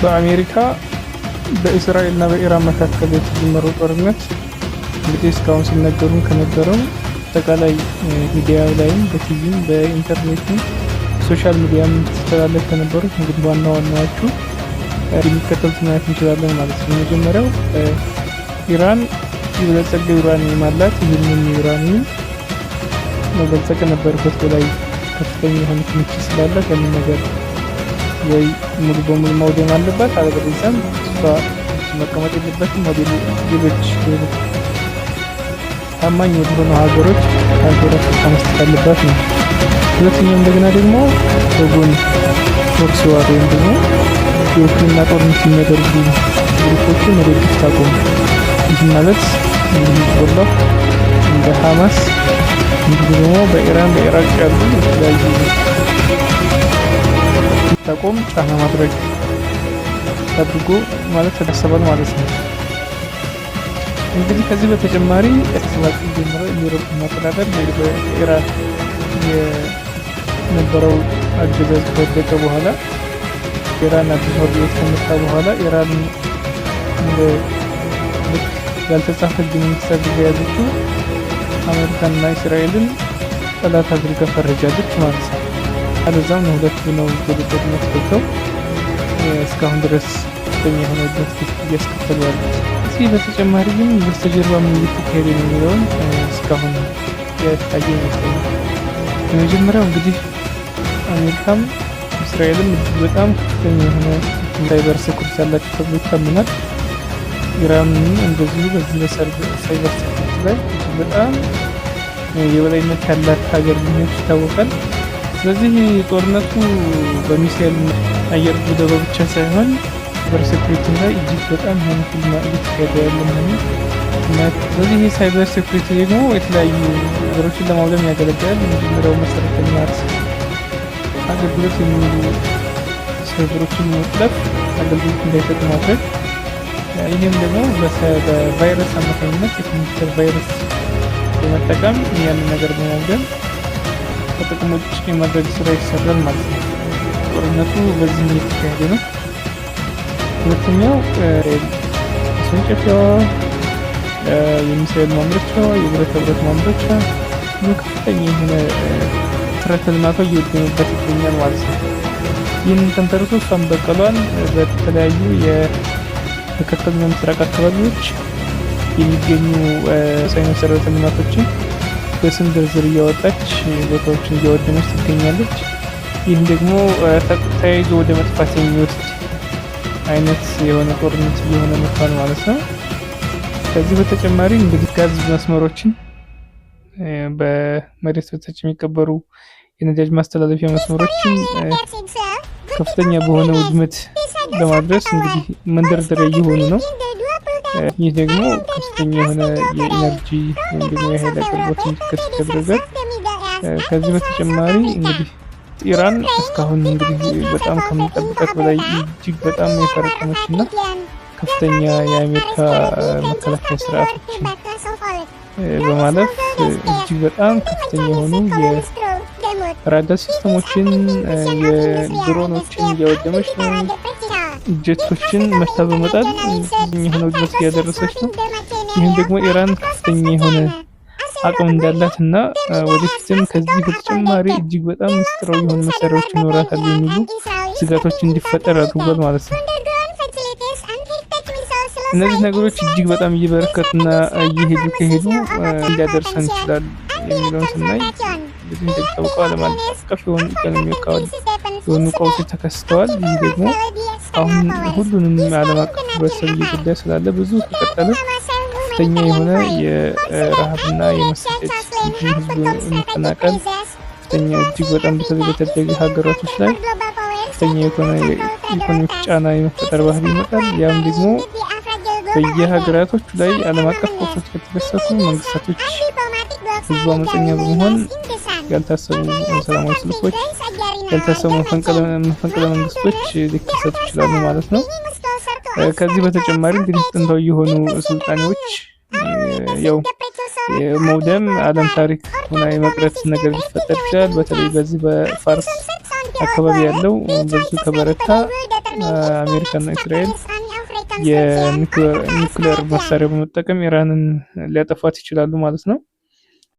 በአሜሪካ በእስራኤልና በኢራን መካከል የተጀመረው ጦርነት እንግዲህ እስካሁን ሲነገሩን ከነበረው አጠቃላይ ሚዲያ ላይም በቲቪም በኢንተርኔትም ሶሻል ሚዲያም ሲተላለፍ ከነበሩት እንግዲህ ዋና ዋናዎቹ የሚከተሉት ማየት እንችላለን ማለት ነው። መጀመሪያው ኢራን የበለጸገ ዩራኒየም አላት። ይህንን ዩራኒየም መበልጸግ ከነበረበት በላይ ከፍተኛ የሆነ ክምችት ስላለ ከምን ነገር ወይ ሙሉ በሙሉ ማውደም አለባት፣ አለበለዚያም እሷ መቀመጥ የለበትም። ሌሎች ታማኝ ወደሆኑ ሀገሮች መስጠት አለባት ነው። ሁለተኛው እንደገና ደግሞ በጎን ፕሮክሲ ዋር ወይም ደግሞ የውክልና ጦርነት የሚያደርጉ ግሩፖችን መደገፍ ታቆም። ይህ ማለት ሂዝቦላህ እንደ ሐማስ እንዲሁ ደግሞ በኢራን በኢራቅ ያሉ የተለያዩ ታቆም ጫና ማድረግ አድርጎ ማለት ተደሰባል ማለት ነው። እንግዲህ ከዚህ በተጨማሪ እርስ ጀምሮ ዩሮፕ ማስተዳደር በኢራን የነበረው አገዛዝ ከወደቀ በኋላ ኢራን አዲስ ወርዶች ከመጣ በኋላ ኢራን እንደ ያልተጻፈ ህግ መንግስት ያዘችው አሜሪካና እስራኤልን ጠላት አድርጋ ፈረጃለች ማለት ነው። አለዛም ነው ሁለቱ ነው ወደቀት መስጠው እስካሁን ድረስ ከፍተኛ የሆነ ድርጊት እያስከተሉ ያሉት። እዚህ በተጨማሪ ግን በስተጀርባ ምን እየተካሄደ ነው የሚለውን እስካሁን ያታየ ይመስለኛል። የመጀመሪያው እንግዲህ አሜሪካም እስራኤልም እጅግ በጣም ከፍተኛ የሆነ ሳይበር ሴኩሪቲ ያላቸው ተብሎ ይታመናል። ኢራንም እንደዚሁ በዚህ በሳይበር ሴኩሪቲ ላይ በጣም የበላይነት ያላት ሀገር መሆኑ ይታወቃል። ስለዚህ ጦርነቱ በሚሳኤል አየር ድብደባ ብቻ ሳይሆን ሳይበር ሴኩሪቲ ላይ እጅግ በጣም የሆነ ፊልም እየተካሄደ ያለ ነው። ስለዚህ ይህ ሳይበር ሴኩሪቲ ደግሞ የተለያዩ ነገሮችን ለማውደም ያገለግላል። የመጀመሪያው መሰረተ ልማት አገልግሎት የሚውሉ ሰርቨሮችን መጥለፍ፣ አገልግሎት እንዳይሰጡ ማድረግ። ይህም ደግሞ በቫይረስ አማካኝነት የኮምፒውተር ቫይረስ በመጠቀም ያንን ነገር በማውደም ከጥቅም ውጭ የማድረግ ስራ ይሰራል ማለት ነው። ጦርነቱ በዚህ እየተካሄደ ነው። ሁለተኛው ማስወንጨፊያዋ፣ የሚሳኤል ማምረቻ፣ የብረታ ብረት ማምረቻ ከፍተኛ የሆነ መሰረተ ልማቷ እየወደመበት ይገኛል ማለት ነው። ይህንን ተንተርሶ እሷን በቀሏን በተለያዩ የመካከለኛው ምስራቅ አካባቢዎች የሚገኙ መሰረተ ልማቶችን በስም ዝርዝር እያወጣች ቦታዎችን እያወደመች ትገኛለች። ይህም ደግሞ ተያይዞ ወደ መጥፋት የሚወስድ አይነት የሆነ ጦርነት እየሆነ መጥቷል ማለት ነው። ከዚህ በተጨማሪ እንግዲህ ጋዝ መስመሮችን በመሬት በታች የሚቀበሩ የነዳጅ ማስተላለፊያ መስመሮችን ከፍተኛ በሆነ ውድመት ለማድረስ እንግዲህ መንደርደሪያ እየሆኑ ነው። ይህ ደግሞ ከፍተኛ የሆነ የኢነርጂ ወይም ደግሞ የኃይል አቅርቦት እንዲከሰት ያደርጋል። ከዚህ በተጨማሪ እንግዲህ ኢራን እስካሁን እንግዲህ በጣም ከምንጠብቃት በላይ እጅግ በጣም የፈረጠመችና ከፍተኛ የአሜሪካ መከላከያ ስርዓቶችን በማለፍ እጅግ በጣም ከፍተኛ የሆኑ የራዳር ሲስተሞችን የድሮኖችን እያወደመች ነው። ጀቶችን መታ በመጣል ከፍተኛ የሆነ ውድመት እያደረሰች ነው። ይህም ደግሞ ኢራን ከፍተኛ የሆነ አቅም እንዳላት እና ወደፊትም ከዚህ በተጨማሪ እጅግ በጣም ምስጢራዊ የሆኑ መሳሪያዎች ይኖራታል የሚሉ ስጋቶች እንዲፈጠር አድርጓል ማለት ነው። እነዚህ ነገሮች እጅግ በጣም እየበረከቱና እየሄዱ ከሄዱ ሊያደርሰን ይችላል የሚለውን ስናይ እንግዲህ እንደሚታወቀው ዓለም አቀፍ የሆኑ ኢኮኖሚያዊ የሆኑ ቀውሶች ተከስተዋል። ይህ ደግሞ አሁን ሁሉንም ዓለም አቀፍ ህብረተሰብ እየጎዳ ስላለ ብዙ ከቀጠለ ከፍተኛ የሆነ የረሃብና የመሰደድ ህዝብ መፈናቀል ከፍተኛ እጅግ በጣም በተለይ በታዳጊ ሀገራቶች ላይ ከፍተኛ የሆነ የኢኮኖሚክ ጫና የመፈጠር ባህል ይመጣል። ያም ደግሞ በየሀገራቶቹ ላይ ዓለም አቀፍ ቀውሶች ከተከሰቱ መንግስታቶች ህዝቡ አመፀኛ በመሆን ያልታሰቡ ሰላማዊ ሰልፎች፣ ያልታሰቡ መፈንቅለ መንግስቶች ሊከሰቱ ይችላሉ ማለት ነው። ከዚህ በተጨማሪ እንግዲህ ጥንታዊ የሆኑ ስልጣኔዎች ያው መውደም ዓለም ታሪክ ሆና የመቅረት ነገር ሊፈጠር ይችላል። በተለይ በዚህ በፋርስ አካባቢ ያለው በዙ ከበረታ አሜሪካና እስራኤል የኒውክሌር መሳሪያ በመጠቀም ኢራንን ሊያጠፏት ይችላሉ ማለት ነው።